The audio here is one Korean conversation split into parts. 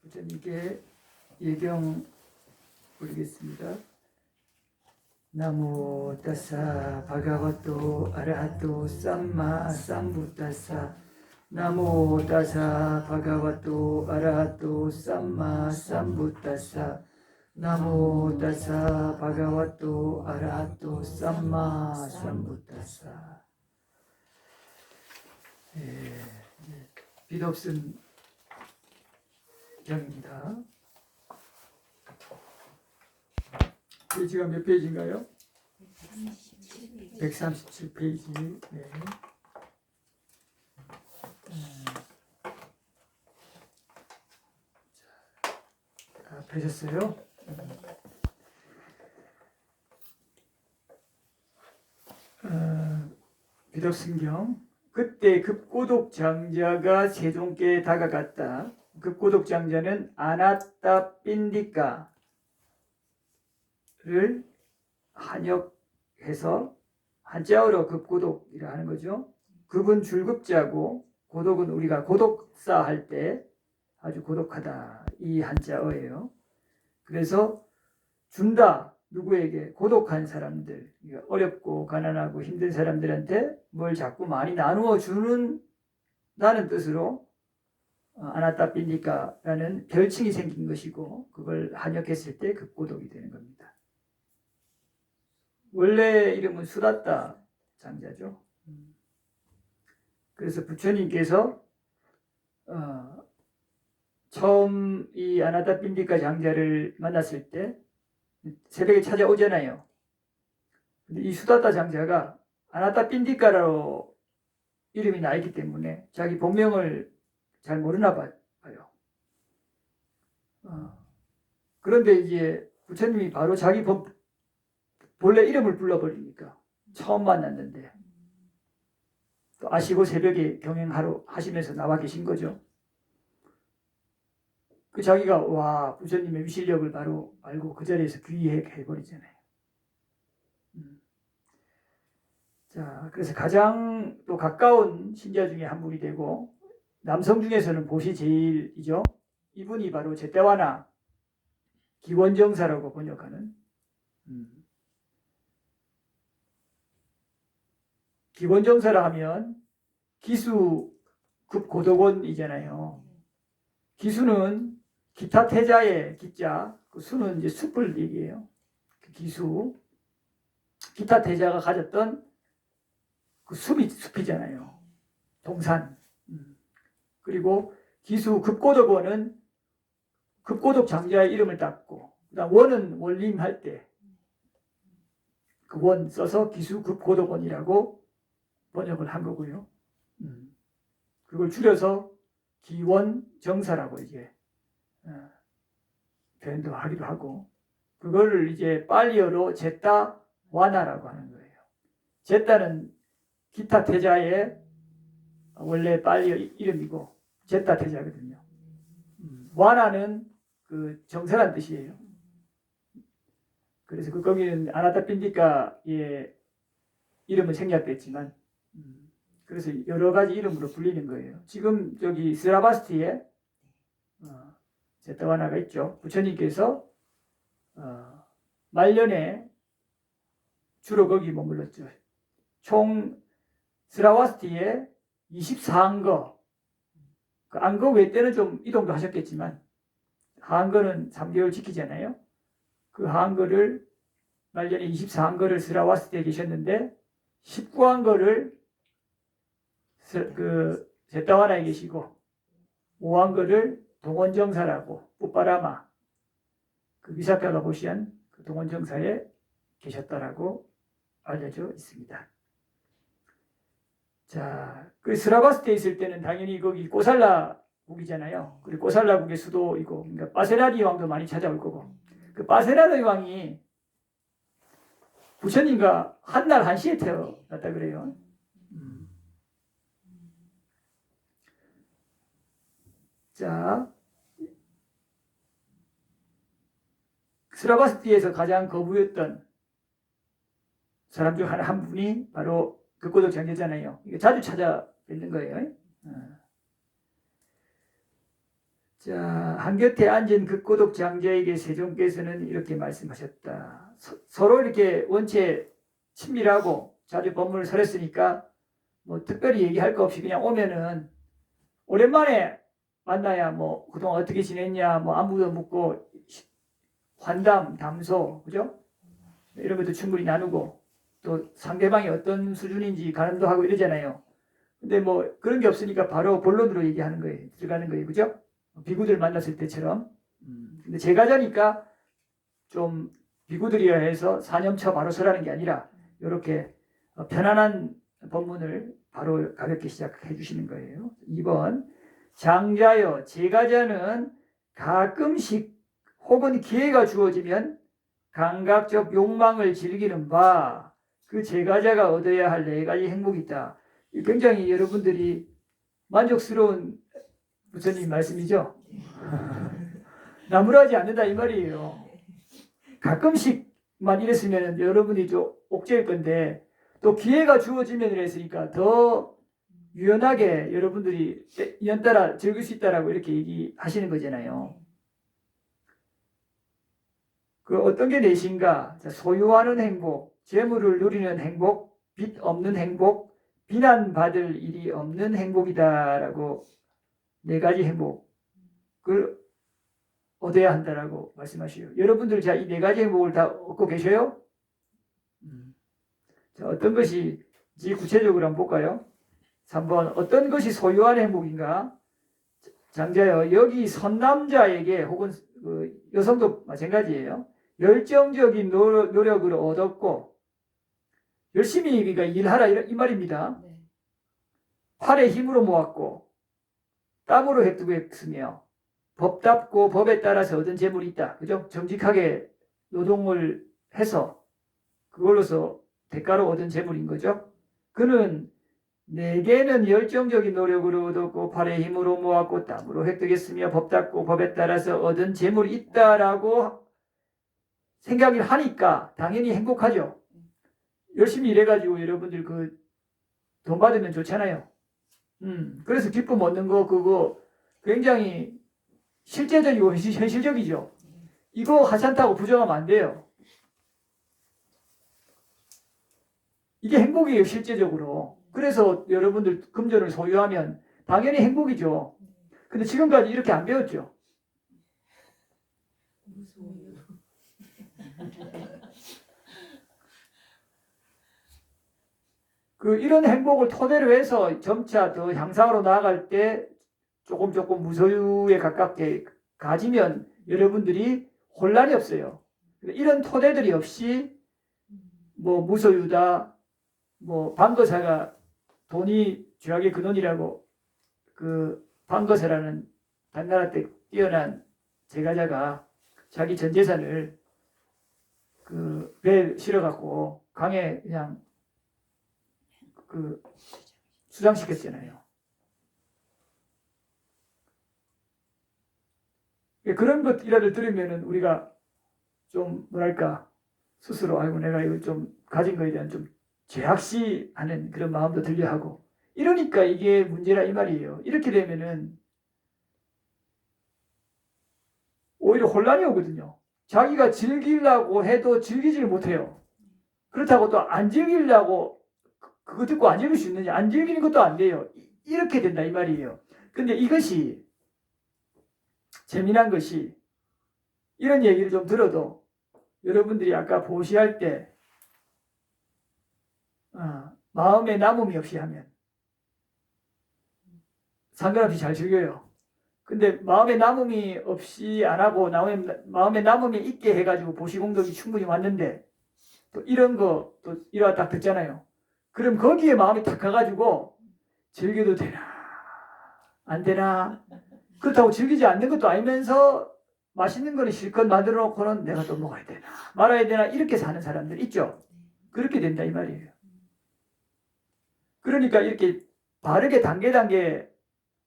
부처님께 예경 부르겠습니다. 나모 따사 바가와토 아라하토 삼마 삼부따사 나모 따사 바가와토 아라하토 삼마 삼부따사 나모 따사 바가와토 아라하토 삼마 삼부따사. 빛없은 경입니다. 페이지가 몇 페이지인가요? 137페이지. 네. 자, 펴셨어요? 빛없은경. 그때 급고독 장자가 세종께 다가갔다. 급고독 장자는 아나따 삔디까를 한역해서 한자어로 급고독이라 하는 거죠. 급은 줄급자고 고독은 우리가 고독사 할 때 아주 고독하다 이 한자어예요. 그래서 준다, 누구에게? 고독한 사람들, 어렵고 가난하고 힘든 사람들한테 뭘 자꾸 많이 나누어 주는다는 뜻으로 아나따 삔디까라는 별칭이 생긴 것이고, 그걸 한역했을 때 급고독이 되는 겁니다. 원래 이름은 수다따 장자죠. 그래서 부처님께서 처음 이 아나따 삔디까 장자를 만났을 때 새벽에 찾아오잖아요. 근데 이 수다따 장자가 아나따 삔디까로 이름이 나 있기 때문에 자기 본명을 잘 모르나 봐요. 그런데 이제 부처님이 바로 자기 본래 이름을 불러버리니까 처음 만났는데 또 아시고 새벽에 경행하러 하시면서 나와 계신 거죠. 그 자기가 와 부처님의 위실력을 바로 알고 그 자리에서 귀의해버리잖아요. 자, 그래서 가장 또 가까운 신자 중에 한 분이 되고 남성 중에서는 보시 제일이죠. 이분이 바로 제때와나 기원정사라고 번역하는 기원정사라 하면 기수급 고덕원이잖아요. 기수는 기타 태자의 기자, 그 수는 이제 숲을 얘기해요. 그 기수, 기타 태자가 가졌던 그 숲이잖아요. 동산. 그리고 기수 급고덕원은 급고덕 장자의 이름을 땄고, 그다음 원은 원림할 때 그 원 써서 기수 급고덕원이라고 번역을 한 거고요. 그걸 줄여서 기원정사라고 이제 표현도 하기도 하고, 그거를 이제 빨리어로 제따와나라고 하는 거예요. 제따는 기타 태자의 원래 빨리어 이름이고 제따 태자거든요. 와나는 그 정사란 뜻이에요. 그래서 거기는 아나따 삔디까의 이름은 생략됐지만 그래서 여러 가지 이름으로 불리는 거예요. 지금 저기 스라바스티에 제따와나가 있죠. 부처님께서 말년에 주로 거기 머물렀죠. 총 스라바스티에 24안거, 그 안거 외 때는 좀 이동도 하셨겠지만 하안거는 3개월 지키잖아요. 그 하안거를 말년에 24안거를 스라바스티에 계셨는데 19안거를 그 제따와나에 계시고 5안거를 동원정사라고 뿌빠라마 그 위사카가 보시한 그 동원정사에 계셨다라고 알려져 있습니다. 자, 그 스라바스티에 있을 때는 당연히 거기 꼬살라국이잖아요. 그리고 꼬살라국의 수도이고, 그러니까 빠세라리 왕도 많이 찾아올 거고, 그 빠세라리 왕이 부처님과 한날 한시에 태어났다 그래요. 자, 스라바스티에서 가장 거부였던 사람 중 한 분이 바로 급고독 장자잖아요. 이게 자주 찾아뵙는 거예요. 자, 한곁에 앉은 극고독 장자에게 세종께서는 이렇게 말씀하셨다. 서로 이렇게 원체 친밀하고 자주 법문을 설했으니까 뭐 특별히 얘기할 거 없이 그냥 오면은 오랜만에 만나야 뭐 그동안 어떻게 지냈냐 뭐 안부도 묻고 환담, 담소, 그죠? 이런 것도 충분히 나누고 또 상대방이 어떤 수준인지 가늠도 하고 이러잖아요. 근데 뭐 그런 게 없으니까 바로 본론으로 얘기하는 거예요. 들어가는 거예요. 그죠? 비구들 만났을 때처럼. 근데 제가자니까 좀 비구들이어야 해서 사념처 바로 설하는 게 아니라 이렇게 편안한 법문을 바로 가볍게 시작해 주시는 거예요. 2번 장자여 제가자는 가끔씩 혹은 기회가 주어지면 감각적 욕망을 즐기는 바 그 제가자가 얻어야 할 4가지 행복이 있다. 굉장히 여러분들이 만족스러운 부처님 말씀이죠. 나무라지 않는다 이 말이에요. 가끔씩만 이랬으면 여러분이 좀 옥죄일 건데 또 기회가 주어지면 이랬으니까 더 유연하게 여러분들이 인연따라 즐길 수 있다라고 이렇게 얘기하시는 거잖아요. 그 어떤 게 내신가? 소유하는 행복, 재물을 누리는 행복, 빚 없는 행복, 비난받을 일이 없는 행복이다라고 4가지 행복을 얻어야 한다라고 말씀하시요. 여러분들 자 이 4가지 행복을 다 얻고 계셔요? 자, 어떤 것이 구체적으로 한번 볼까요? 3번 어떤 것이 소유한 행복인가? 장자여 여기 선남자에게 혹은 여성도 마찬가지예요. 열정적인 노력으로 얻었고 열심히 그러니까 일하라 이 말입니다. 팔의 힘으로 모았고 땀으로 획득했으며 법답고 법에 따라서 얻은 재물이 있다. 그죠? 정직하게 노동을 해서 그걸로서 대가로 얻은 재물인 거죠. 그는 내게는 열정적인 노력으로 얻었고 팔의 힘으로 모았고 땀으로 획득했으며 법답고 법에 따라서 얻은 재물이 있다라고 생각을 하니까 당연히 행복하죠. 열심히 일해가지고 여러분들 그 돈 받으면 좋잖아요. 그래서 기쁨 얻는 거 그거 굉장히 실제적이고 현실적이죠. 이거 하찮다고 부정하면 안 돼요. 이게 행복이에요, 실제적으로. 그래서 여러분들 금전을 소유하면 당연히 행복이죠. 근데 지금까지 이렇게 안 배웠죠. 이런 행복을 토대로 해서 점차 더 향상으로 나아갈 때 조금 무소유에 가깝게 가지면 여러분들이 혼란이 없어요. 이런 토대들이 없이 뭐 무소유다, 뭐 방거사가 돈이 죄악의 근원이라고 그 방거사라는 당나라 때 뛰어난 제가자가 자기 전 재산을 그 배에 실어갖고 강에 그냥 수장시켰잖아요. 그런 것이라도 들으면은 우리가 좀 뭐랄까 스스로 아이고 내가 이걸 좀 가진 거에 대한 좀 죄악시하는 그런 마음도 들려 하고 이러니까 이게 문제라 이 말이에요. 이렇게 되면은 오히려 혼란이 오거든요. 자기가 즐기려고 해도 즐기지를 못해요. 그렇다고 또 안 즐기려고 그거 듣고 안 즐길 수 있느냐? 안 즐기는 것도 안 돼요. 이렇게 된다 이 말이에요. 근데 이것이 재미난 것이 이런 얘기를 좀 들어도 여러분들이 아까 보시할 때 마음에 남음이 없이 하면 상관없이 잘 즐겨요. 근데 마음에 남음이 없이 안 하고 마음에 남음이 있게 해가지고 보시공덕이 충분히 왔는데 또 이런 거 또 이러다 딱 듣잖아요. 그럼 거기에 마음이 탁 가가지고 즐겨도 되나 안 되나 그렇다고 즐기지 않는 것도 알면서 맛있는 거는 실컷 만들어 놓고는 내가 또 먹어야 되나 말아야 되나 이렇게 사는 사람들 있죠. 그렇게 된다 이 말이에요. 그러니까 이렇게 바르게 단계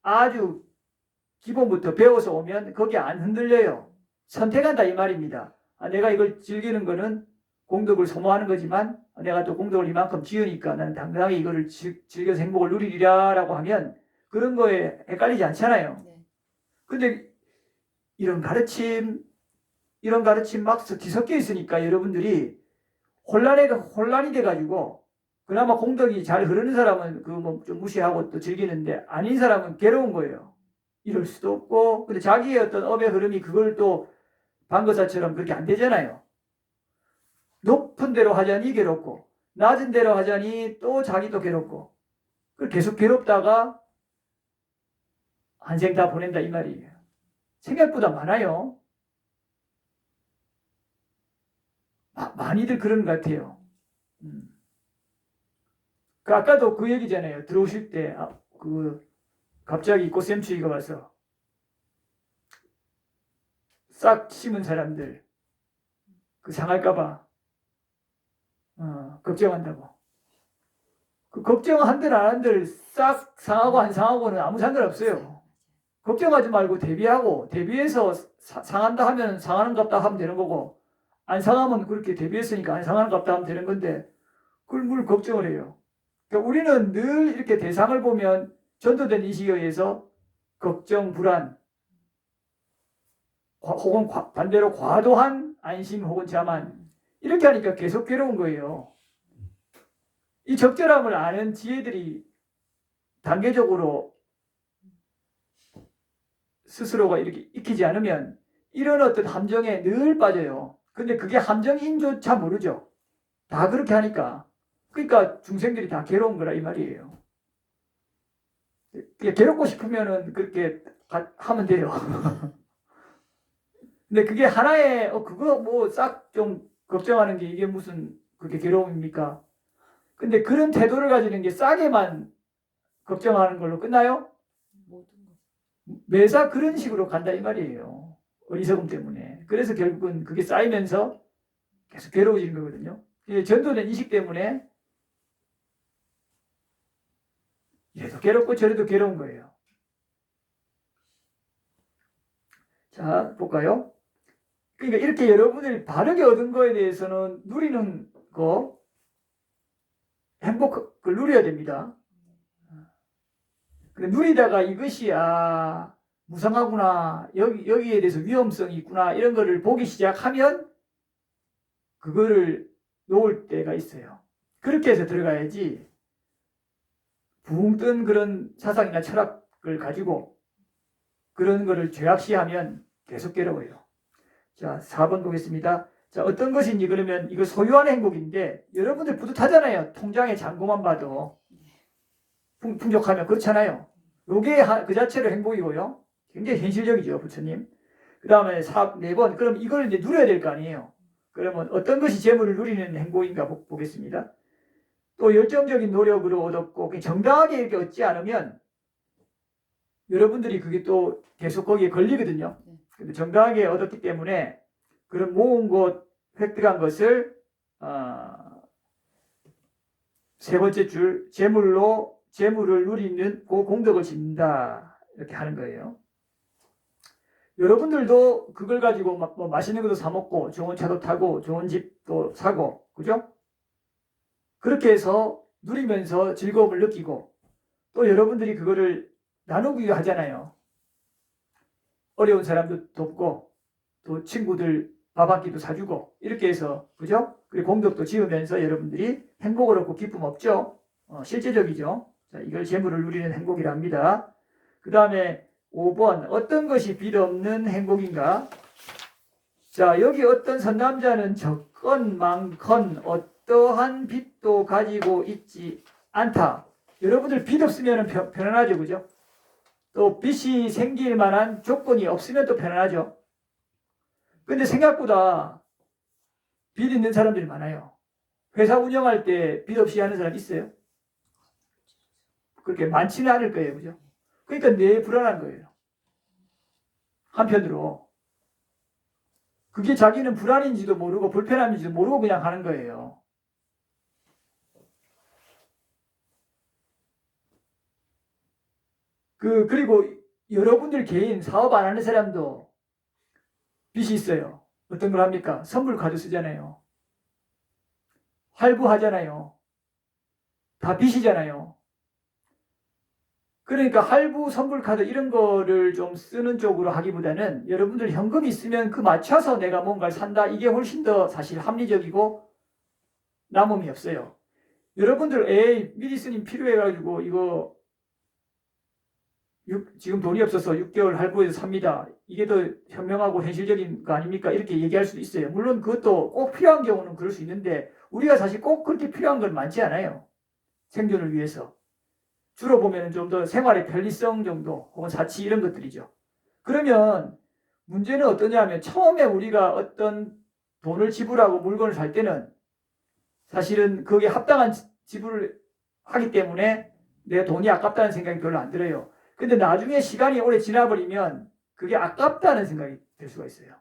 아주 기본부터 배워서 오면 거기 안 흔들려요. 선택한다 이 말입니다. 내가 이걸 즐기는 거는 공덕을 소모하는 거지만 내가 또 공덕을 이만큼 지으니까 나는 당당하게 이거를 즐겨서 행복을 누리리라 라고 하면 그런 거에 헷갈리지 않잖아요. 근데 이런 가르침 막 뒤섞여 있으니까 여러분들이 혼란이 돼가지고 그나마 공덕이 잘 흐르는 사람은 그 뭐 좀 무시하고 또 즐기는데 아닌 사람은 괴로운 거예요. 이럴 수도 없고 근데 자기의 어떤 업의 흐름이 그걸 또 방거사처럼 그렇게 안 되잖아요. 높은 대로 하자니 괴롭고 낮은 대로 하자니 또 자기도 괴롭고 계속 괴롭다가 한생 다 보낸다 이 말이에요. 생각보다 많아요. 많이들 그런 것 같아요. 아까도 그 얘기잖아요. 들어오실 때 갑자기 꽃샘추위가 와서 싹 심은 사람들 상할까봐 걱정한다고. 그 걱정한들 안 한들 싹 상하고 안 상하고는 아무 상관없어요. 걱정하지 말고 대비해서 상한다 하면 상하는갑다 하면 되는 거고 안 상하면 그렇게 대비했으니까 안 상하는갑다 하면 되는 건데 그걸 뭘 걱정을 해요. 그러니까 우리는 늘 이렇게 대상을 보면 전도된 인식에 의해서 걱정, 불안 혹은 반대로 과도한 안심 혹은 자만 이렇게 하니까 계속 괴로운 거예요. 이 적절함을 아는 지혜들이 단계적으로 스스로가 이렇게 익히지 않으면 이런 어떤 함정에 늘 빠져요. 근데 그게 함정인조차 모르죠. 다 그렇게 하니까. 그러니까 중생들이 다 괴로운 거라 이 말이에요. 괴롭고 싶으면은 그렇게 하면 돼요. 근데 그게 하나의 그거 뭐 싹 좀 걱정하는 게 이게 무슨 그게 괴로움입니까? 근데 그런 태도를 가지는 게 싸게만 걱정하는 걸로 끝나요? 매사 그런 식으로 간다 이 말이에요. 어리석음 때문에. 그래서 결국은 그게 쌓이면서 계속 괴로워지는 거거든요. 전도된 인식 때문에 이래도 괴롭고 저래도 괴로운 거예요. 자, 볼까요? 그러니까 이렇게 여러분들이 바르게 얻은 거에 대해서는 누리는 거, 행복을 누려야 됩니다. 근데 누리다가 이것이 무상하구나, 여기에 대해서 위험성이 있구나 이런 거를 보기 시작하면 그거를 놓을 때가 있어요. 그렇게 해서 들어가야지 붕 뜬 그런 사상이나 철학을 가지고 그런 거를 죄악시하면 계속 괴로워요. 자, 4번 보겠습니다. 자, 어떤 것인지 그러면 이거 소유하는 행복인데 여러분들 뿌듯하잖아요. 통장에 잔고만 봐도 풍족하면 그렇잖아요. 요게 그 자체로 행복이고요. 굉장히 현실적이죠, 부처님. 그 다음에 4번 그럼 이걸 이제 누려야 될 거 아니에요. 그러면 어떤 것이 재물을 누리는 행복인가 보겠습니다. 또 열정적인 노력으로 얻었고 정당하게 이렇게 얻지 않으면 여러분들이 그게 또 계속 거기에 걸리거든요. 근데 정당하게 얻었기 때문에 그런 모은 것, 획득한 것을 세 번째 줄 재물을 누리는 그 공덕을 짓는다 이렇게 하는 거예요. 여러분들도 그걸 가지고 뭐 맛있는 것도 사 먹고 좋은 차도 타고 좋은 집도 사고 그죠? 그렇게 해서 누리면서 즐거움을 느끼고 또 여러분들이 그거를 나누기도 하잖아요. 어려운 사람도 돕고 또 친구들 밥 한 끼도 사주고 이렇게 해서 그죠? 그리고 공덕도 지으면서 여러분들이 행복을 얻고 기쁨 없죠? 실제적이죠? 자, 이걸 재물을 누리는 행복이라 합니다. 그 다음에 5번 어떤 것이 빚 없는 행복인가? 자, 여기 어떤 선남자는 적건 많건 어떠한 빚도 가지고 있지 않다. 여러분들 빚 없으면 편안하죠, 그죠? 또 빚이 생길 만한 조건이 없으면 또 편안하죠. 근데 생각보다 빚 있는 사람들이 많아요. 회사 운영할 때 빚 없이 하는 사람 있어요? 그렇게 많지는 않을 거예요, 그죠? 그러니까 내 불안한 거예요. 한편으로 그게 자기는 불안인지도 모르고 불편함인지도 모르고 그냥 하는 거예요. 그리고 여러분들 개인 사업 안 하는 사람도 빚이 있어요. 어떤 걸 합니까? 선물 카드 쓰잖아요. 할부하잖아요. 다 빚이잖아요. 그러니까 할부 선불 카드 이런 거를 좀 쓰는 쪽으로 하기보다는 여러분들 현금이 있으면 그 맞춰서 내가 뭔가를 산다. 이게 훨씬 더 사실 합리적이고 남음이 없어요. 여러분들 에이 미리 쓰님 필요해가지고 이거 지금 돈이 없어서 6개월 할부해서 삽니다. 이게 더 현명하고 현실적인 거 아닙니까? 이렇게 얘기할 수도 있어요. 물론 그것도 꼭 필요한 경우는 그럴 수 있는데 우리가 사실 꼭 그렇게 필요한 건 많지 않아요. 생존을 위해서. 주로 보면 좀 더 생활의 편리성 정도 혹은 사치 이런 것들이죠. 그러면 문제는 어떠냐면 처음에 우리가 어떤 돈을 지불하고 물건을 살 때는 사실은 거기에 합당한 지불을 하기 때문에 내 돈이 아깝다는 생각이 별로 안 들어요. 근데 나중에 시간이 오래 지나버리면 그게 아깝다는 생각이 들 수가 있어요.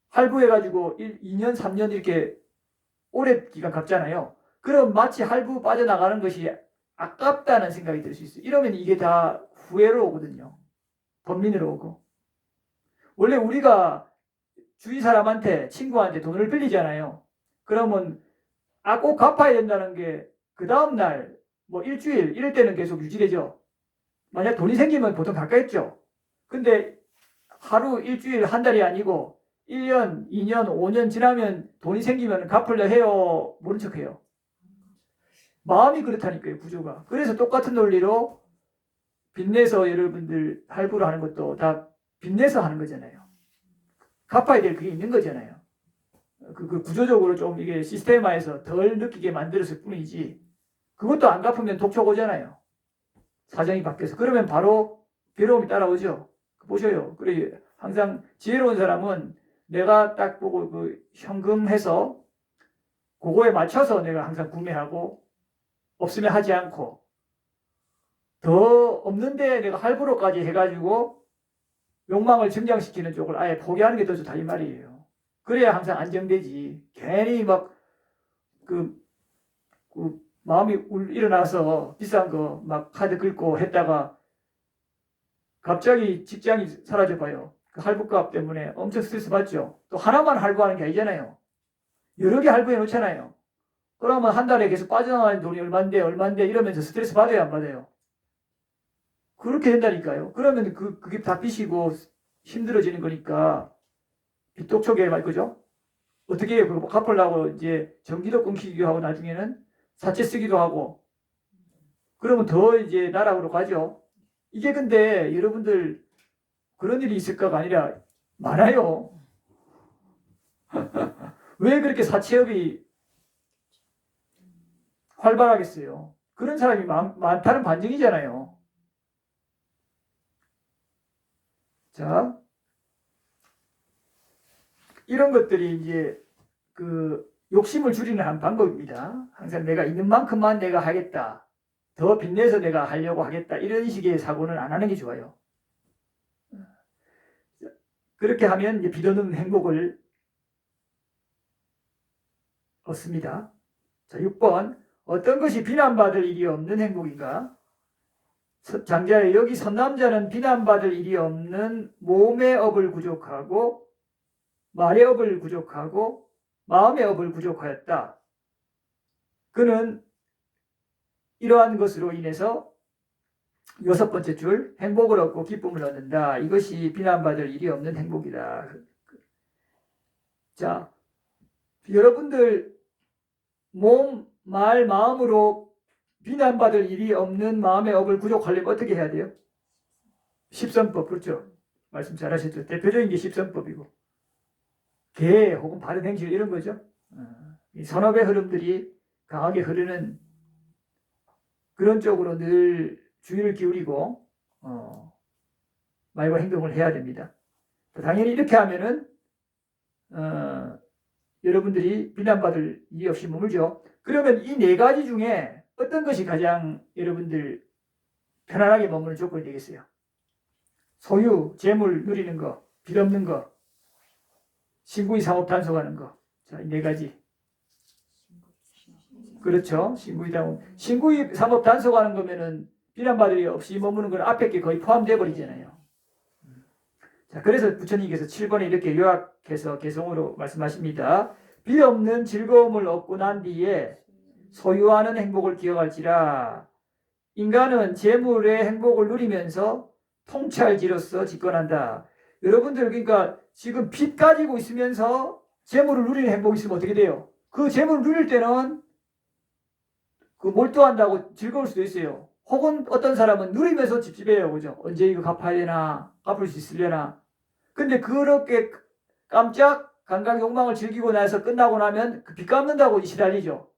할부해가지고 2년, 3년 이렇게 오래 기간 갚잖아요. 그럼 마치 할부 빠져나가는 것이 아깝다는 생각이 들 수 있어요. 이러면 이게 다 후회로 오거든요. 범민으로 오고. 원래 우리가 주위 사람한테, 친구한테 돈을 빌리잖아요. 그러면 꼭 갚아야 된다는 게 그 다음날 뭐 일주일 이럴 때는 계속 유지되죠. 만약 돈이 생기면 보통 갚겠죠. 근데 하루, 일주일, 한 달이 아니고 1년, 2년, 5년 지나면 돈이 생기면 갚으려 해요? 모른 척해요? 마음이 그렇다니까요, 구조가. 그래서 똑같은 논리로 빚내서 여러분들 할부를 하는 것도 다 빚내서 하는 거잖아요. 갚아야 될 그게 있는 거잖아요. 그 구조적으로 좀 이게 시스템화해서 덜 느끼게 만들었을 뿐이지 그것도 안 갚으면 독촉 오잖아요. 사정이 바뀌어서. 그러면 바로 괴로움이 따라오죠. 보셔요. 그래 항상 지혜로운 사람은 내가 딱 보고 그 현금해서 그거에 맞춰서 내가 항상 구매하고 없으면 하지 않고 더 없는데 내가 할부로까지 해가지고 욕망을 증장시키는 쪽을 아예 포기하는 게 더 좋다 이 말이에요. 그래야 항상 안정되지. 괜히 막 그 마음이 일어나서 비싼 거 막 카드 긁고 했다가 갑자기 직장이 사라져 봐요. 그 할부값 때문에 엄청 스트레스 받죠. 또 하나만 할부하는 게 아니잖아요. 여러 개 할부해 놓잖아요. 그러면 한 달에 계속 빠져나가는 돈이 얼만데 이러면서 스트레스 받아요, 안 받아요? 그렇게 된다니까요. 그러면 그게 다 빚이고 힘들어지는 거니까 빚독촉에 말 거죠. 어떻게 해요? 그거 갚으려고 이제 전기도 끊기기도 하고 나중에는 사채 쓰기도 하고 그러면 더 이제 나락으로 가죠. 이게 근데 여러분들 그런 일이 있을까가 아니라 많아요. 왜 그렇게 사채업이 활발하겠어요? 그런 사람이 많다는 반증이잖아요. 자, 이런 것들이 이제 그 욕심을 줄이는 한 방법입니다. 항상 내가 있는 만큼만 내가 하겠다. 더 빚내서 내가 하려고 하겠다. 이런 식의 사고는 안 하는 게 좋아요. 그렇게 하면 이제 빚 없는 행복을 얻습니다. 자, 6번. 어떤 것이 비난받을 일이 없는 행복인가? 장자의 여기 선남자는 비난받을 일이 없는 몸의 업을 구족하고 말의 업을 구족하고 마음의 업을 구족하였다. 그는 이러한 것으로 인해서 6번째 줄 행복을 얻고 기쁨을 얻는다. 이것이 비난받을 일이 없는 행복이다. 자, 여러분들 몸, 말, 마음으로 비난받을 일이 없는 마음의 업을 구족하려면 어떻게 해야 돼요? 십선법, 그렇죠? 말씀 잘 하셨죠? 대표적인 게 십선법이고 계 혹은 바른 행실 이런 거죠. 이 선업의 흐름들이 강하게 흐르는 그런 쪽으로 늘 주의를 기울이고 말과 행동을 해야 됩니다. 당연히 이렇게 하면은 여러분들이 비난받을 일이 없이 머물죠. 그러면 이 네 가지 중에 어떤 것이 가장 여러분들 편안하게 머무는 조건이 되겠어요? 소유, 재물 누리는 거, 빚 없는 거, 신구이 상업 단속하는 거. 자, 이 네 가지. 그렇죠. 신구이 상업 단속하는 거면은 비난받을 일 없이 머무는 건 앞에 게 거의 포함되어 버리잖아요. 자, 그래서 부처님께서 7번에 이렇게 요약해서 개성으로 말씀하십니다. 빚 없는 즐거움을 얻고 난 뒤에 소유하는 행복을 기억할지라 인간은 재물의 행복을 누리면서 통찰지로서 집권한다. 여러분들 그러니까 지금 빚 가지고 있으면서 재물을 누리는 행복이 있으면 어떻게 돼요? 그 재물을 누릴 때는 그 몰두한다고 즐거울 수도 있어요. 혹은 어떤 사람은 누리면서 찝찝해요. 그죠? 언제 이거 갚아야 되나? 갚을 수 있으려나? 근데 그렇게 깜짝 감각 욕망을 즐기고 나서 끝나고 나면 그 빚 갚는다고 시달리죠.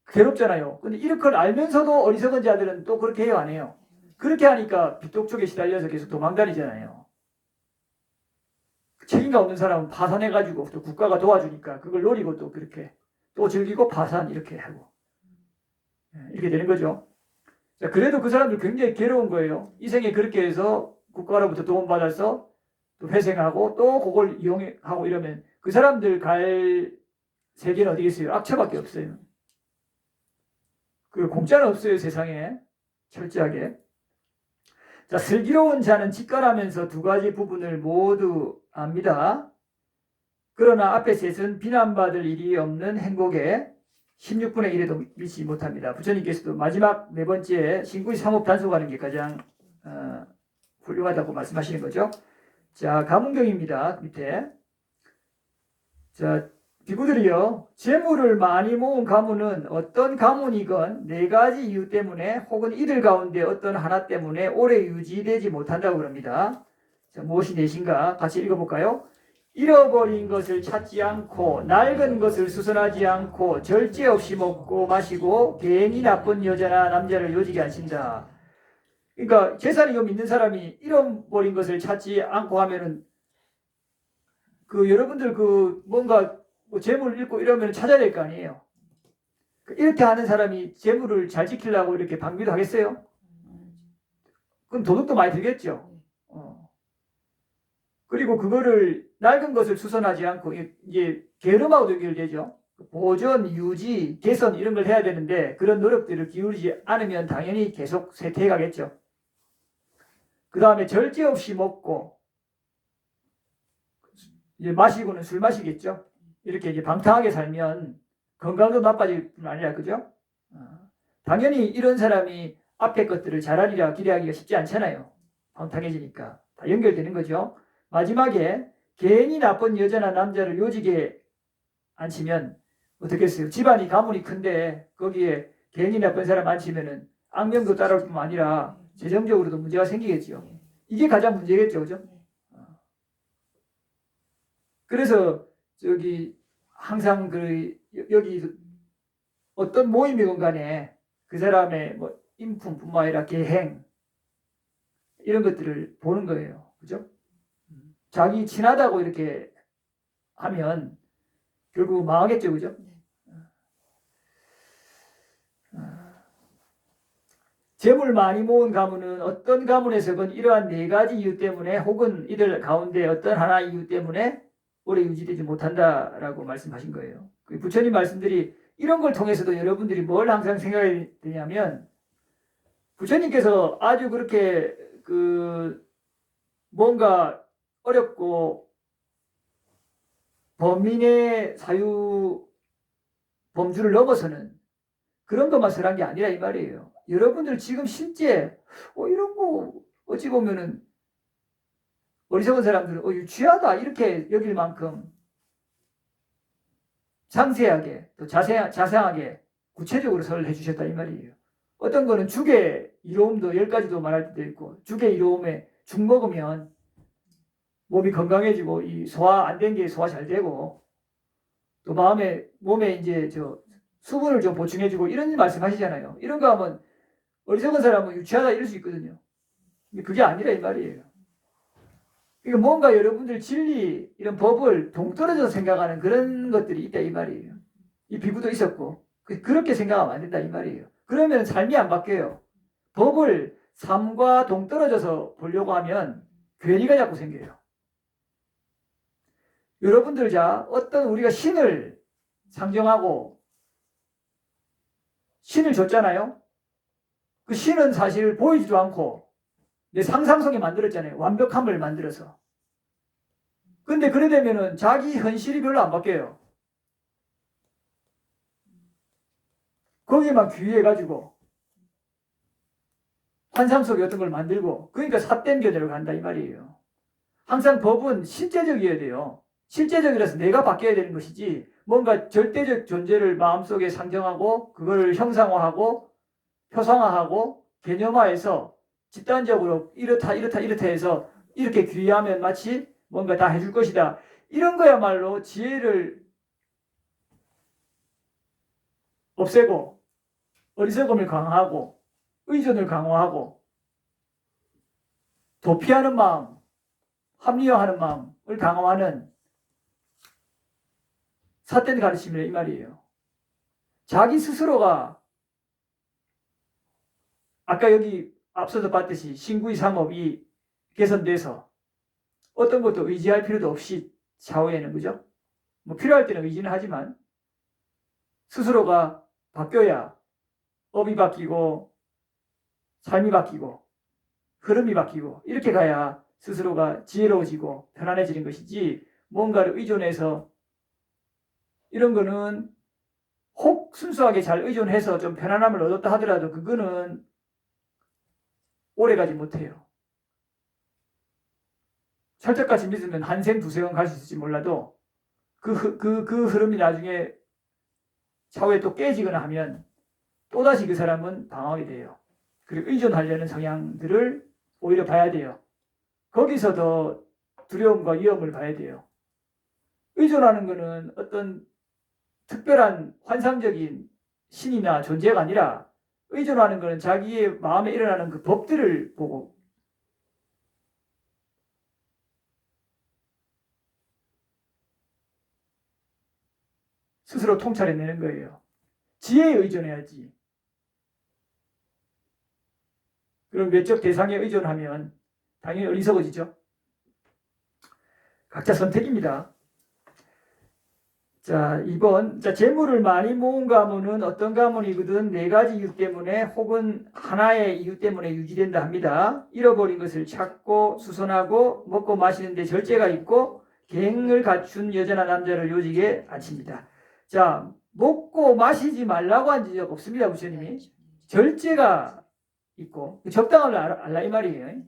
괴롭잖아요. 근데 이렇게 알면서도 어리석은 자들은 또 그렇게 해요, 안 해요? 그렇게 하니까 빚독 쪽에 시달려서 계속 도망다니잖아요. 책임감 없는 사람은 파산해가지고 또 국가가 도와주니까 그걸 노리고 또 그렇게 또 즐기고 파산 이렇게 하고 이렇게 되는 거죠. 자, 그래도 그 사람들 굉장히 괴로운 거예요. 이 생에 그렇게 해서 국가로부터 도움받아서 또 회생하고 또 그걸 이용하고 이러면 그 사람들 갈 세계는 어디겠어요? 악처밖에 없어요. 그 공짜는 없어요, 세상에. 철저하게. 자, 슬기로운 자는 직관하면서 두 가지 부분을 모두 압니다. 그러나 앞에 셋은 비난받을 일이 없는 행복에 16분의 1에도 미치지 못합니다. 부처님께서도 마지막 네 번째 신구의 삼업 단속하는 게 가장 훌륭하다고 말씀하시는 거죠. 자, 가문경입니다. 밑에. 자, 비구들이요. 재물을 많이 모은 가문은 어떤 가문이건 네 가지 이유 때문에 혹은 이들 가운데 어떤 하나 때문에 오래 유지되지 못한다고 그럽니다. 자, 무엇이 넷인가? 같이 읽어볼까요? 잃어버린 것을 찾지 않고 낡은 것을 수선하지 않고 절제 없이 먹고 마시고 괜히 나쁜 여자나 남자를 요지게 하신다. 그러니까 재산이 좀 있는 사람이 잃어버린 것을 찾지 않고 하면은 그 여러분들 그 뭔가 뭐 재물을 잃고 이러면 찾아야 될 거 아니에요. 이렇게 하는 사람이 재물을 잘 지키려고 이렇게 방비도 하겠어요? 그럼 도둑도 많이 들겠죠. 그리고 그거를 낡은 것을 수선하지 않고 이제 게으름하고도 연결되죠. 보존, 유지, 개선 이런 걸 해야 되는데 그런 노력들을 기울이지 않으면 당연히 계속 쇠퇴해 가겠죠. 그 다음에 절제 없이 먹고 이제 마시고는 술 마시겠죠. 이렇게 이제 방탕하게 살면 건강도 나빠질 뿐 아니라 그죠? 당연히 이런 사람이 앞에 것들을 잘하리라 기대하기가 쉽지 않잖아요. 방탕해지니까 다 연결되는 거죠. 마지막에 괜히 나쁜 여자나 남자를 요직에 앉히면 어떻겠어요? 집안이 가문이 큰데 거기에 괜히 나쁜 사람 앉히면은 악명도 따라올 뿐만 아니라 재정적으로도 문제가 생기겠죠. 이게 가장 문제겠죠, 그죠? 그래서 저기 항상 그 여기 어떤 모임이건 간에 그 사람의 뭐 인품뿐만 아니라 계행 이런 것들을 보는 거예요, 그죠? 자기 친하다고 이렇게 하면 결국 망하겠죠, 그죠? 재물 많이 모은 가문은 어떤 가문에서건 이러한 네 가지 이유 때문에 혹은 이들 가운데 어떤 하나 이유 때문에 오래 유지되지 못한다라고 말씀하신 거예요. 부처님 말씀들이 이런 걸 통해서도 여러분들이 뭘 항상 생각해야 되냐면 부처님께서 아주 그렇게 그 뭔가 어렵고 범인의 사유 범주를 넘어서는 그런 것만 설한 게 아니라 이 말이에요. 여러분들 지금 실제 이런 거 어찌 보면은 어리석은 사람들은 유치하다 이렇게 여길 만큼 상세하게 또 자세하게 구체적으로 설을 해주셨다 이 말이에요. 어떤 거는 죽의 이로움도 10가지도 말할 때도 있고 죽의 이로움에 죽 먹으면 몸이 건강해지고 이 소화 안 된 게 소화 잘 되고 또 몸에 이제 수분을 좀 보충해주고 이런 말씀하시잖아요. 이런 거 하면 어리석은 사람은 유치하다 이럴 수 있거든요. 근데 그게 아니라 이 말이에요. 그러니까 뭔가 여러분들 진리 이런 법을 동떨어져서 생각하는 그런 것들이 있다 이 말이에요. 이 비구도 있었고 그렇게 생각하면 안 된다 이 말이에요. 그러면 삶이 안 바뀌어요. 법을 삶과 동떨어져서 보려고 하면 괴리가 자꾸 생겨요. 여러분들 어떤 우리가 신을 상정하고 신을 줬잖아요. 그 신은 사실 보이지도 않고 내 상상 속에 만들었잖아요. 완벽함을 만들어서. 근데 그래 되면은 자기 현실이 별로 안 바뀌어요. 거기에만 귀의해가지고 환상 속에 어떤 걸 만들고, 그러니까 삿된 견해로 간다 이 말이에요. 항상 법은 실제적이어야 돼요. 실제적이라서 내가 바뀌어야 되는 것이지, 뭔가 절대적 존재를 마음속에 상정하고 그걸 형상화하고 표상화하고 개념화해서 집단적으로 이렇다 해서 이렇게 귀의하면 마치 뭔가 다 해줄 것이다. 이런 거야말로 지혜를 없애고 어리석음을 강화하고 의존을 강화하고 도피하는 마음, 합리화하는 마음을 강화하는 삿된 가르침이라 이 말이에요. 자기 스스로가 아까 여기 앞서서 봤듯이 신구의 상업이 개선돼서 어떤 것도 의지할 필요도 없이 차후에는, 그죠? 뭐 필요할 때는 의지는 하지만 스스로가 바뀌어야 업이 바뀌고 삶이 바뀌고 흐름이 바뀌고 이렇게 가야 스스로가 지혜로워지고 편안해지는 것이지, 뭔가를 의존해서 이런 거는 혹 순수하게 잘 의존해서 좀 편안함을 얻었다 하더라도 그거는 오래가지 못해요. 철저같이 믿으면 한 생 두생은 갈 수 있을지 몰라도 그 흐름이 나중에 차후에 또 깨지거나 하면 또다시 그 사람은 방황하게 돼요. 그리고 의존하려는 성향들을 오히려 봐야 돼요. 거기서 더 두려움과 위험을 봐야 돼요. 의존하는 것은 어떤 특별한 환상적인 신이나 존재가 아니라, 의존하는 것은 자기의 마음에 일어나는 그 법들을 보고 스스로 통찰해내는 거예요. 지혜에 의존해야지. 그럼 외적 대상에 의존하면 당연히 어리석어지죠. 각자 선택입니다. 자, 2번. 자, 재물을 많이 모은 가문은 어떤 가문이거든 4가지 이유 때문에 혹은 하나의 이유 때문에 유지된다 합니다. 잃어버린 것을 찾고 수선하고 먹고 마시는데 절제가 있고 계획을 갖춘 여자나 남자를 요직에 앉힙니다. 자, 먹고 마시지 말라고 한 적 없습니다. 부처님이. 절제가 있고 적당함을 알라 이 말이에요.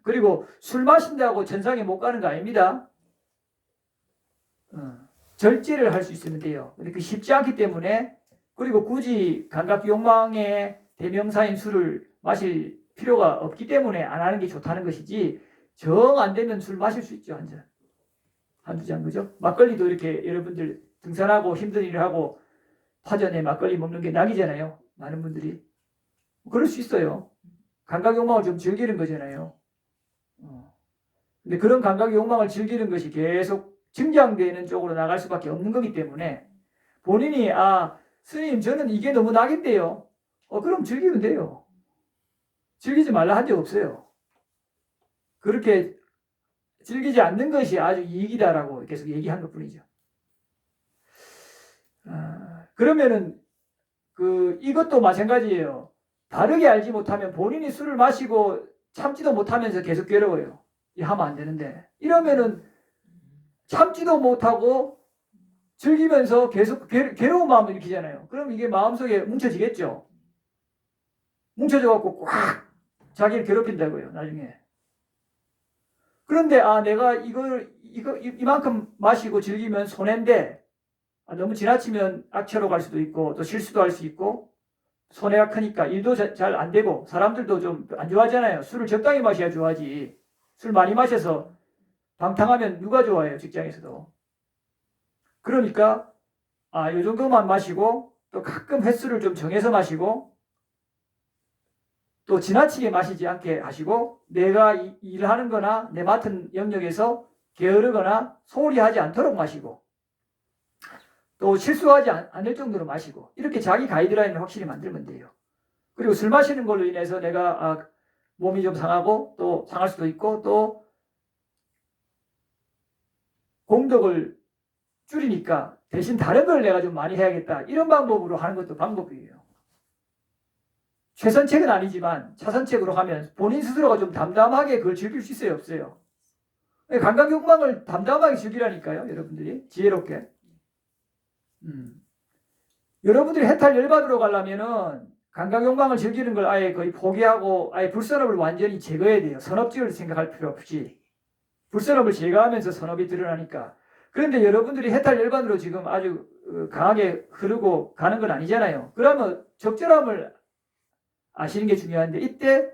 그리고 술 마신다고 전상에 못 가는 거 아닙니다. 절제를 할 수 있으면 돼요. 근데 그 쉽지 않기 때문에, 그리고 굳이 감각 욕망의 대명사인 술을 마실 필요가 없기 때문에 안 하는 게 좋다는 것이지, 정 안 되면 술 마실 수 있죠. 한 잔, 한두 잔, 그죠? 막걸리도 이렇게 여러분들 등산하고 힘든 일을 하고 파전에 막걸리 먹는 게 낙이잖아요. 많은 분들이. 그럴 수 있어요. 감각 욕망을 좀 즐기는 거잖아요. 근데 그런 감각 욕망을 즐기는 것이 계속 증장되는 쪽으로 나갈 수밖에 없는 거기 때문에, 본인이 스님 저는 이게 너무 낙인데요. 그럼 즐기면 돼요. 즐기지 말라 한 적 없어요. 그렇게 즐기지 않는 것이 아주 이익이다라고 계속 얘기한 것뿐이죠. 그러면은 이것도 마찬가지예요. 다르게 알지 못하면 본인이 술을 마시고 참지도 못하면서 계속 괴로워요. 하면 안 되는데, 이러면은 참지도 못하고 즐기면서 계속 괴로운 마음을 일으키잖아요. 그럼 이게 마음속에 뭉쳐지겠죠. 뭉쳐져갖고 꽉 자기를 괴롭힌다고요, 나중에. 그런데 내가 이만큼 마시고 즐기면 손해인데, 너무 지나치면 악취로 갈 수도 있고 또 실수도 할 수 있고 손해가 크니까 일도 잘 안 되고 사람들도 좀 안 좋아하잖아요. 술을 적당히 마셔야 좋아하지. 술 많이 마셔서 방탕하면 누가 좋아해요, 직장에서도. 그러니까 이 정도만 마시고 또 가끔 횟수를 좀 정해서 마시고 또 지나치게 마시지 않게 하시고, 내가 일하는 거나 내 맡은 영역에서 게으르거나 소홀히 하지 않도록 마시고 또 실수하지 않을 정도로 마시고, 이렇게 자기 가이드라인을 확실히 만들면 돼요. 그리고 술 마시는 걸로 인해서 내가 몸이 좀 상하고 또 상할 수도 있고 또 공덕을 줄이니까 대신 다른 걸 내가 좀 많이 해야겠다, 이런 방법으로 하는 것도 방법이에요. 최선책은 아니지만 차선책으로 하면 본인 스스로가 좀 담담하게 그걸 즐길 수 있어요, 없어요? 감각 욕망을 담담하게 즐기라니까요, 여러분들이 지혜롭게. 여러분들이 해탈 열받으러 가려면은 감각 욕망을 즐기는 걸 아예 거의 포기하고 아예 불선업을 완전히 제거해야 돼요. 선업지를 생각할 필요 없이 불선업을 제거하면서 선업이 드러나니까. 그런데 여러분들이 해탈 열반으로 지금 아주 강하게 흐르고 가는 건 아니잖아요. 그러면 적절함을 아시는 게 중요한데 이때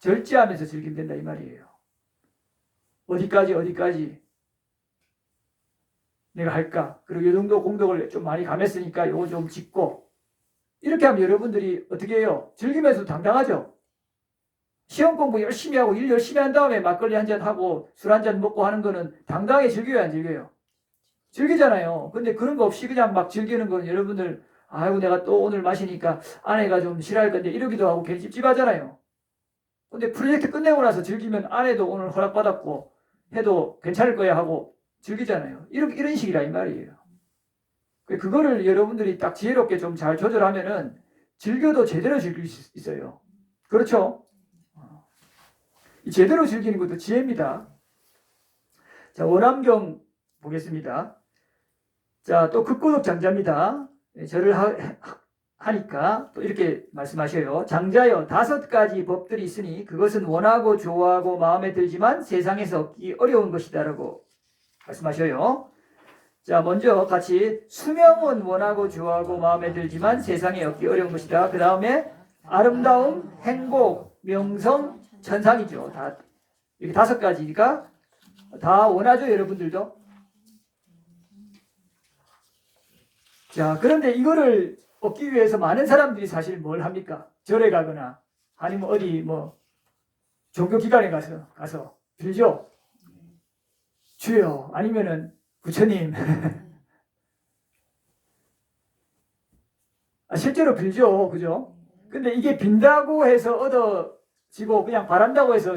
절제하면서 즐기면 된다 이 말이에요. 어디까지 내가 할까? 그리고 이 정도 공덕을 좀 많이 감했으니까 요거 좀 짚고 이렇게 하면 여러분들이 어떻게 해요? 즐기면서 당당하죠? 시험 공부 열심히 하고 일 열심히 한 다음에 막걸리 한잔 하고 술 한잔 먹고 하는 거는 당당하게 즐겨요, 안 즐겨요? 즐기잖아요. 근데 그런 거 없이 그냥 막 즐기는 건 여러분들 아이고 내가 또 오늘 마시니까 아내가 좀 싫어할 건데 이러기도 하고 괜히 찝찝하잖아요. 근데 프로젝트 끝내고 나서 즐기면 아내도 오늘 허락받았고 해도 괜찮을 거야 하고 즐기잖아요. 이런 식이라 이 말이에요. 그거를 여러분들이 딱 지혜롭게 좀 잘 조절하면은 즐겨도 제대로 즐길 수 있어요. 그렇죠? 이 제대로 즐기는 것도 지혜입니다. 자, 원암경 보겠습니다. 자, 또 극고독 장자입니다. 절을 하니까 또 이렇게 말씀하셔요. 장자여 5가지 법들이 있으니 그것은 원하고 좋아하고 마음에 들지만 세상에서 얻기 어려운 것이다라고 말씀하셔요. 자, 먼저 같이 수명은 원하고 좋아하고 마음에 들지만 세상에 얻기 어려운 것이다. 그 다음에 아름다움, 행복, 명성, 천상이죠. 다 이렇게 5가지가 다 원하죠, 여러분들도. 자, 그런데 이거를 얻기 위해서 많은 사람들이 사실 뭘 합니까? 절에 가거나 아니면 어디 뭐 종교기관에 가서 빌죠. 주여 아니면은 부처님. 실제로 빌죠. 그죠? 근데 이게 빈다고 해서 얻어지고 그냥 바란다고 해서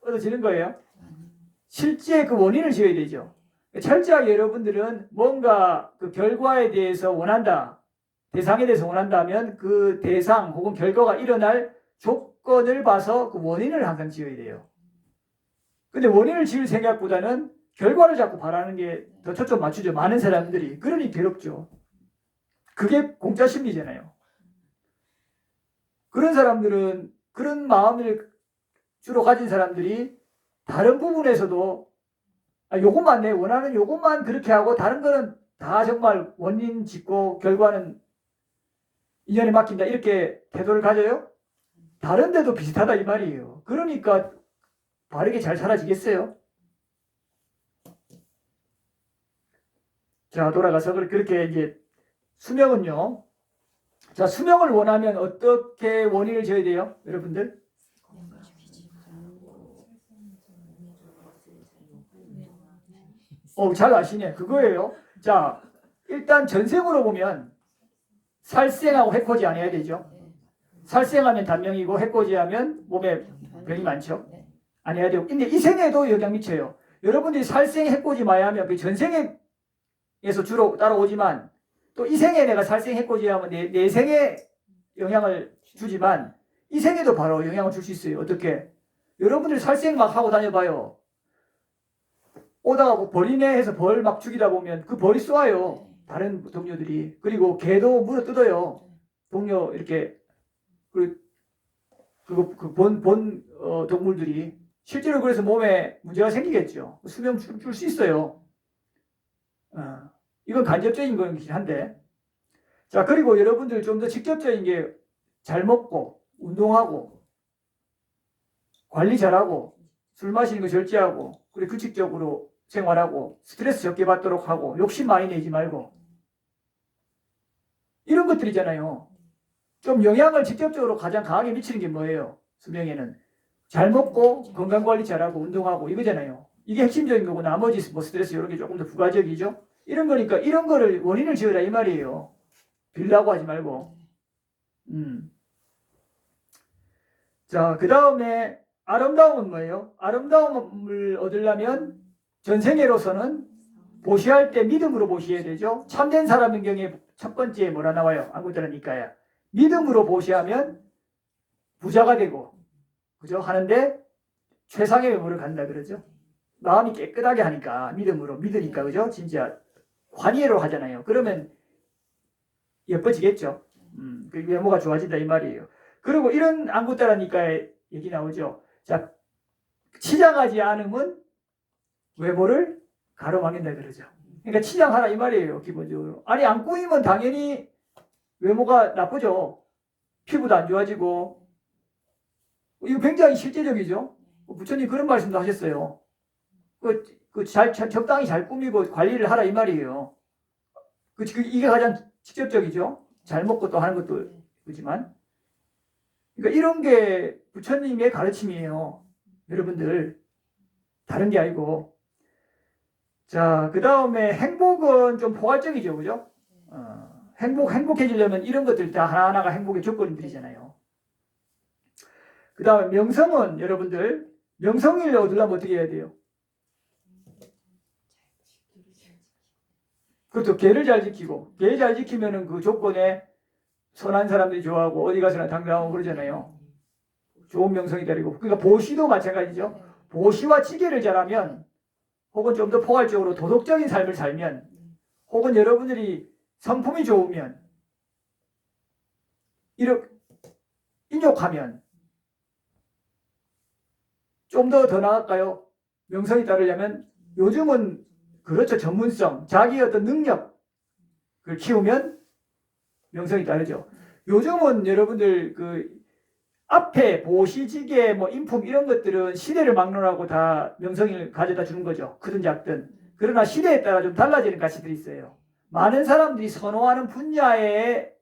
얻어지는 거예요. 실제 그 원인을 지어야 되죠. 철저하게 여러분들은 뭔가 그 결과에 대해서 원한다. 대상에 대해서 원한다면 그 대상 혹은 결과가 일어날 조건을 봐서 그 원인을 항상 지어야 돼요. 근데 원인을 지을 생각보다는 결과를 자꾸 바라는 게 더 초점 맞추죠. 많은 사람들이. 그러니 괴롭죠. 그게 공짜 심리잖아요. 그런 사람들은 그런 마음을 주로 가진 사람들이 다른 부분에서도 요것만 내 원하는 요것만 그렇게 하고 다른 거는 다 정말 원인 짓고 결과는 인연에 맡긴다 이렇게 태도를 가져요? 다른 데도 비슷하다 이 말이에요. 그러니까 바르게 잘 사라지겠어요? 자, 돌아가서 그렇게 이제 수명은요. 자, 수명을 원하면 어떻게 원인을 지어야 돼요? 여러분들? 잘 아시네. 그거예요. 자, 일단 전생으로 보면 살생하고 해코지 안 해야 되죠. 살생하면 단명이고 해코지하면 몸에 병이 많죠. 안 해야 되고. 근데 이 생에도 영향 미쳐요. 여러분들이 살생, 해코지 많이 하면 그 전생에서 주로 따라오지만 또 이 생에 내가 살생, 해코지 하면 내 생에 영향을 주지만 이 생에도 바로 영향을 줄 수 있어요. 어떻게? 여러분들이 살생 막 하고 다녀봐요. 오다가 벌이네 해서 벌 막 죽이다 보면 그 벌이 쏘아요. 다른 동료들이. 그리고 개도 물어 뜯어요. 동료 이렇게 동물들이 실제로 그래서 몸에 문제가 생기겠죠. 수명 줄 수 있어요. 이건 간접적인 거긴 한데. 자, 그리고 여러분들 좀 더 직접적인 게 잘 먹고 운동하고 관리 잘하고 술 마시는 거 절제하고 그리고 규칙적으로 생활하고 스트레스 적게 받도록 하고 욕심 많이 내지 말고 이런 것들이잖아요. 좀 영향을 직접적으로 가장 강하게 미치는 게 뭐예요? 수명에는 잘 먹고 건강관리 잘하고 운동하고 이거잖아요. 이게 핵심적인 거고 나머지 뭐 스트레스 이런 게 조금 더 부가적이죠. 이런 거니까 이런 거를 원인을 지어라 이 말이에요. 빌라고 하지 말고. 자, 그 다음에 아름다움은 뭐예요? 아름다움을 얻으려면 전생애로서는 보시할 때 믿음으로 보시해야 되죠. 참된 사람인 경우에 첫 번째 뭐라 나와요? 아무데나 니까야. 믿음으로 보시하면 부자가 되고 그죠? 하는데 최상의 외모를 갖는다 그러죠. 마음이 깨끗하게 하니까 믿으니까 그죠? 진짜 환희로 하잖아요. 그러면 예뻐지겠죠. 그 외모가 좋아진다 이 말이에요. 그리고 이런 안구따라니까 얘기 나오죠. 자, 치장하지 않으면 외모를 가로막는다 그러죠. 그러니까 치장하라 이 말이에요. 기본적으로. 아니 안 꾸미면 당연히 외모가 나쁘죠. 피부도 안 좋아지고. 이거 굉장히 실제적이죠. 부처님 그런 말씀도 하셨어요. 적당히 잘 꾸미고 관리를 하라 이 말이에요. 이게 가장 직접적이죠. 잘 먹고 또 하는 것도 그렇지만. 그러니까 이런 게 부처님의 가르침이에요. 여러분들 다른 게 아니고. 자, 그 다음에 행복은 좀 포괄적이죠, 그죠? 행복해지려면 이런 것들 다 하나하나가 행복의 조건들이잖아요. 그 다음에 명성은 여러분들 명성을 얻으려면 어떻게 해야 돼요? 그것도 계를 잘 지키고, 계 잘 지키면은 그 조건에 선한 사람들이 좋아하고 어디 가서나 당당하고 그러잖아요. 좋은 명성이 되리고. 그러니까 보시도 마찬가지죠. 보시와 지계를 잘하면, 혹은 좀 더 포괄적으로 도덕적인 삶을 살면, 혹은 여러분들이 성품이 좋으면, 이렇게 인욕하면 좀 더 나갈까요? 명성이 따르려면 요즘은 그렇죠. 전문성, 자기의 어떤 능력을 키우면 명성이 따르죠. 요즘은 여러분들 앞에 보시지계, 인품 이런 것들은 시대를 막론하고 다 명성을 가져다 주는 거죠. 크든 작든. 그러나 시대에 따라 좀 달라지는 가치들이 있어요. 많은 사람들이 선호하는 분야의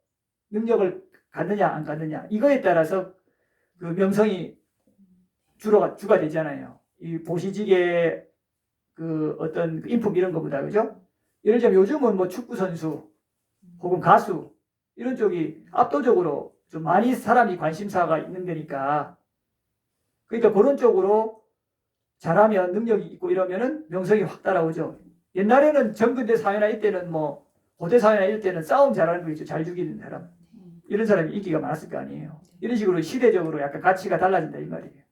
능력을 갖느냐 안 갖느냐 이거에 따라서 그 명성이 주가 되잖아요. 이 보시지계 어떤 인품 이런 것보다 그죠? 예를 들면 요즘은 축구 선수 혹은 가수 이런 쪽이 압도적으로 좀 많이 사람이 관심사가 있는 데니까 그러니까 그런 쪽으로 잘하면 능력이 있고 이러면은 명성이 확 따라오죠. 옛날에는 정근대 사회나 이때는 고대 사회나 이럴 때는 싸움 잘하는 거 있죠. 잘 죽이는 사람. 이런 사람이 인기가 많았을 거 아니에요. 이런 식으로 시대적으로 약간 가치가 달라진다 이 말이에요.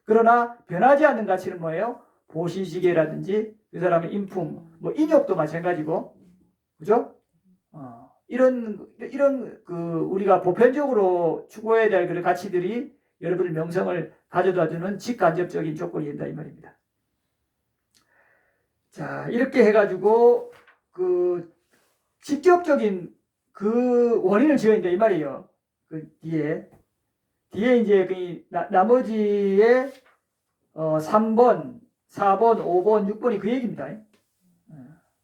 그러나 변하지 않는 가치는 뭐예요? 보시지계라든지 그 사람의 인품, 인욕도 마찬가지고, 그죠? 이런 우리가 보편적으로 추구해야 될 그런 가치들이 여러분의 명성을 가져다 주는 직간접적인 조건이 된다 이 말입니다. 자, 이렇게 해가지고 직접적인 원인을 지어야 된다 이 말이에요. 뒤에 이제 나머지의 3번, 4번, 5번, 6번이 그 얘기입니다.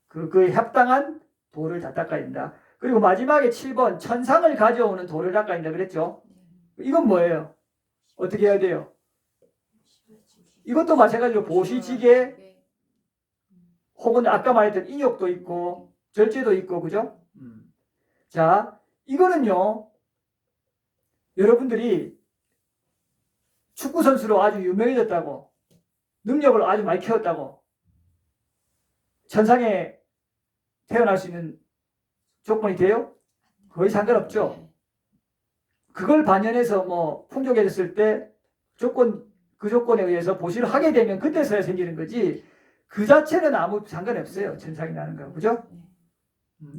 그 합당한 도를 다 닦아야 된다. 그리고 마지막에 7번 천상을 가져오는 도를 닦아야 된다 그랬죠. 이건 뭐예요? 어떻게 해야 돼요? 이것도 마찬가지로 보시지계 혹은 아까 말했던 인욕도 있고 절제도 있고 그죠? 자, 이거는요. 여러분들이 축구 선수로 아주 유명해졌다고 능력을 아주 많이 키웠다고 천상에 태어날 수 있는 조건이 돼요? 거의 상관없죠. 그걸 반영해서 풍족해졌을 때 그 조건에 의해서 보시를 하게 되면 그때서야 생기는 거지 그 자체는 아무 상관이 없어요. 천상이 나는 거 그죠?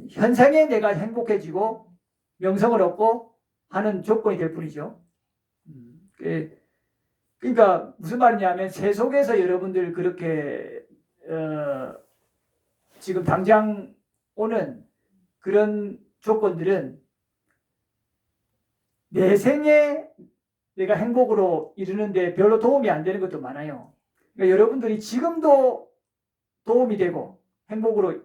현생에 내가 행복해지고 명성을 얻고 하는 조건이 될 뿐이죠. 그러니까 무슨 말이냐면 세속에서 여러분들 그렇게 지금 당장 오는 그런 조건들은 내 생에 내가 행복으로 이르는데 별로 도움이 안 되는 것도 많아요. 그러니까 여러분들이 지금도 도움이 되고 행복으로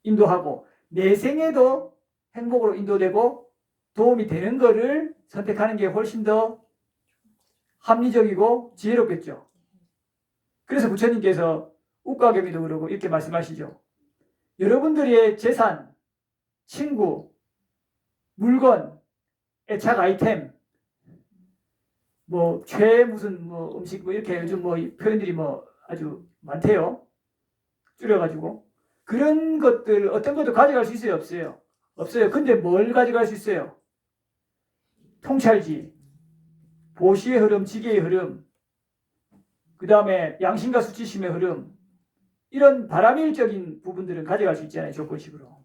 인도하고 내 생에도 행복으로 인도되고 도움이 되는 것을 선택하는 게 훨씬 더 합리적이고 지혜롭겠죠. 그래서 부처님께서 우가경에도 그러고 이렇게 말씀하시죠. 여러분들의 재산, 친구, 물건, 애착 아이템, 무슨 음식 이렇게 요즘 표현들이 아주 많대요. 줄여가지고. 그런 것들 어떤 것도 가져갈 수 있어요? 없어요? 없어요. 근데 뭘 가져갈 수 있어요? 통찰지, 보시의 흐름, 지계의 흐름, 그 다음에 양심과 수치심의 흐름 이런 바람일적인 부분들은 가져갈 수 있잖아요. 조건식으로.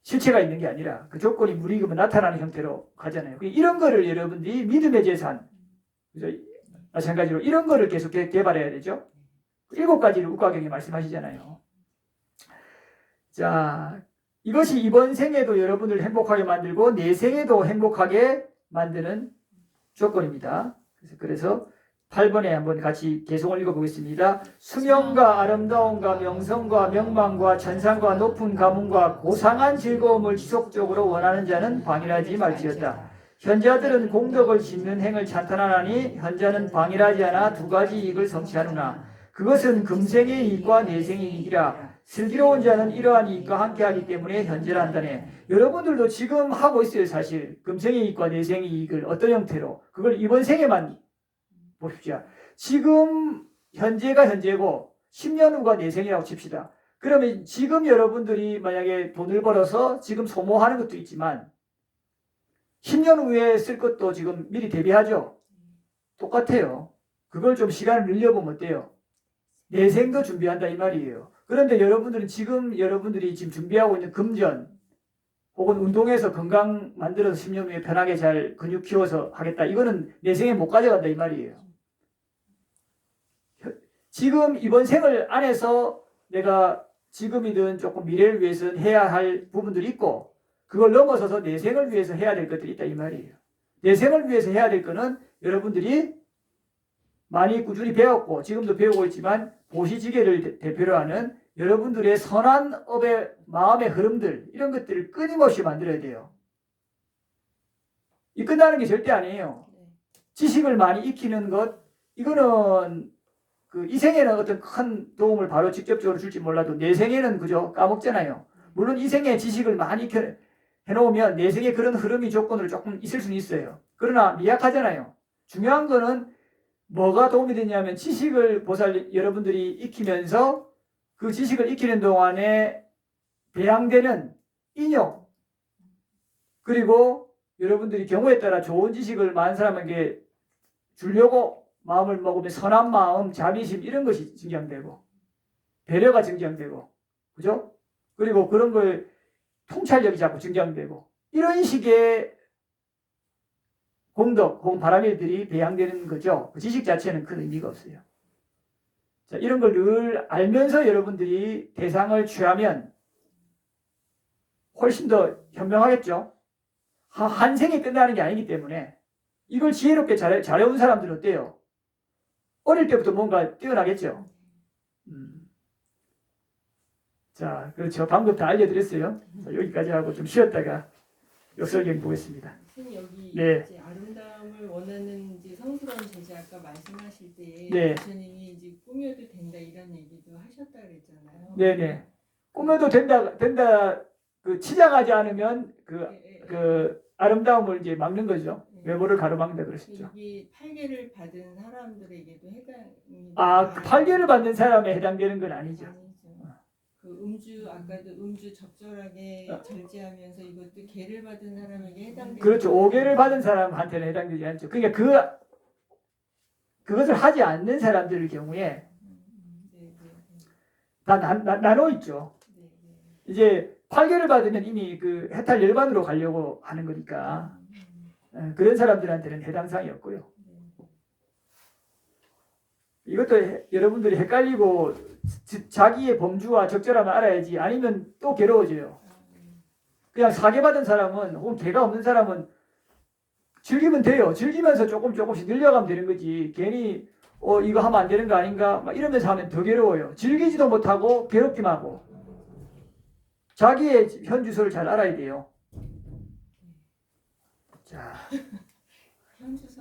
실체가 있는 게 아니라 그 조건이 무리금은 나타나는 형태로 가잖아요. 이런 거를 여러분들이 믿음의 재산, 그죠? 마찬가지로 이런 거를 계속 개발해야 되죠. 7가지를 우과경에 말씀하시잖아요. 자, 이것이 이번 생에도 여러분을 행복하게 만들고 내생에도 행복하게 만드는 조건입니다. 그래서 8번에 한번 같이 개송을 읽어보겠습니다. 수명과 아름다움과 명성과 명망과 천상과 높은 가문과 고상한 즐거움을 지속적으로 원하는 자는 방일하지 말지어다. 현자들은 공덕을 짓는 행을 찬탄하나니 현자는 방일하지 않아 2가지 이익을 성취하느나 그것은 금생의 이익과 내생의 이익이라. 슬기로운 자는 이러한 이익과 함께하기 때문에 현재를 한다네. 여러분들도 지금 하고 있어요. 사실 금생의 이익과 내생의 이익을 어떤 형태로, 그걸 이번 생에만 보십시오. 지금 현재가 현재고 10년 후가 내생이라고 칩시다. 그러면 지금 여러분들이 만약에 돈을 벌어서 지금 소모하는 것도 있지만 10년 후에 쓸 것도 지금 미리 대비하죠. 똑같아요. 그걸 좀 시간을 늘려보면 어때요? 내생도 준비한다 이 말이에요. 그런데 여러분들은 지금 여러분들이 지금 준비하고 있는 금전 혹은 운동해서 건강 만들어서 10년 후에 편하게 잘 근육 키워서 하겠다. 이거는 내생에 못 가져간다 이 말이에요. 지금 이번 생을 안에서 내가 지금이든 조금 미래를 위해서는 해야 할 부분들이 있고 그걸 넘어서서 내생을 위해서 해야 될 것들이 있다 이 말이에요. 내생을 위해서 해야 될 거는 여러분들이 많이 꾸준히 배웠고 지금도 배우고 있지만 보시지계를 대표로 하는 여러분들의 선한 업의 마음의 흐름들 이런 것들을 끊임없이 만들어야 돼요. 이 끝나는 게 절대 아니에요. 지식을 많이 익히는 것 이거는 이 생에는 어떤 큰 도움을 바로 직접적으로 줄지 몰라도 내 생에는 그저 까먹잖아요. 물론 이 생에 지식을 많이 해놓으면 내 생에 그런 흐름이 조건으로 조금 있을 수는 있어요. 그러나 미약하잖아요. 중요한 거는 뭐가 도움이 되냐면 지식을 여러분들이 익히면서 그 지식을 익히는 동안에 배양되는 인용 그리고 여러분들이 경우에 따라 좋은 지식을 많은 사람에게 주려고 마음을 먹으면 선한 마음, 자비심 이런 것이 증강되고 배려가 증강되고 그죠? 그리고 그런 걸 통찰력이 자꾸 증강되고 이런 식의 공덕 혹은 바람일들이 배양되는 거죠. 그 지식 자체는 큰 의미가 없어요. 자, 이런 걸 늘 알면서 여러분들이 대상을 취하면 훨씬 더 현명하겠죠. 한 생이 끝나는 게 아니기 때문에 이걸 지혜롭게 잘해온 사람들은 어때요? 어릴 때부터 뭔가 뛰어나겠죠. 자, 그렇죠. 방금 다 알려드렸어요. 자, 여기까지 하고 좀 쉬었다가 역설경 보겠습니다. 선생님 여기 네. 이제 아름다움을 원하는 이제 성스러운 제자 아까 말씀하실 때 네. 부처님이 이제 꾸며도 된다 이런 얘기도 하셨다 그랬잖아요. 네네. 꾸며도 된다. 그 치장하지 않으면 그 아름다움을 이제 막는 거죠. 외모를 가로막는다 그러셨죠. 이게 8개를 받은 사람들에게도 해당이. 그 8개를 받는 사람에 해당되는 건 아니죠. 그 음주 아까도 음주 적절하게 절제하면서 이것도 개를 받은 사람에게 해당되는. 그렇죠. 5개를 받은 사람한테는 해당되지 않죠. 그러니까 그것을 하지 않는 사람들의 경우에 다 나눠 있죠. 이제 8개를 받으면 이미 그 해탈 열반으로 가려고 하는 거니까 그런 사람들한테는 해당 사항이 없고요. 이것도 여러분들이 헷갈리고 자기의 범주와 적절함을 알아야지 아니면 또 괴로워져요. 그냥 4개 받은 사람은 혹은 개가 없는 사람은 즐기면 돼요. 즐기면서 조금씩 늘려가면 되는 거지. 괜히 이거 하면 안 되는 거 아닌가 막 이러면서 하면 더 괴로워요. 즐기지도 못하고 괴롭기만 하고. 자기의 현 주소를 잘 알아야 돼요. 자, 현 주소.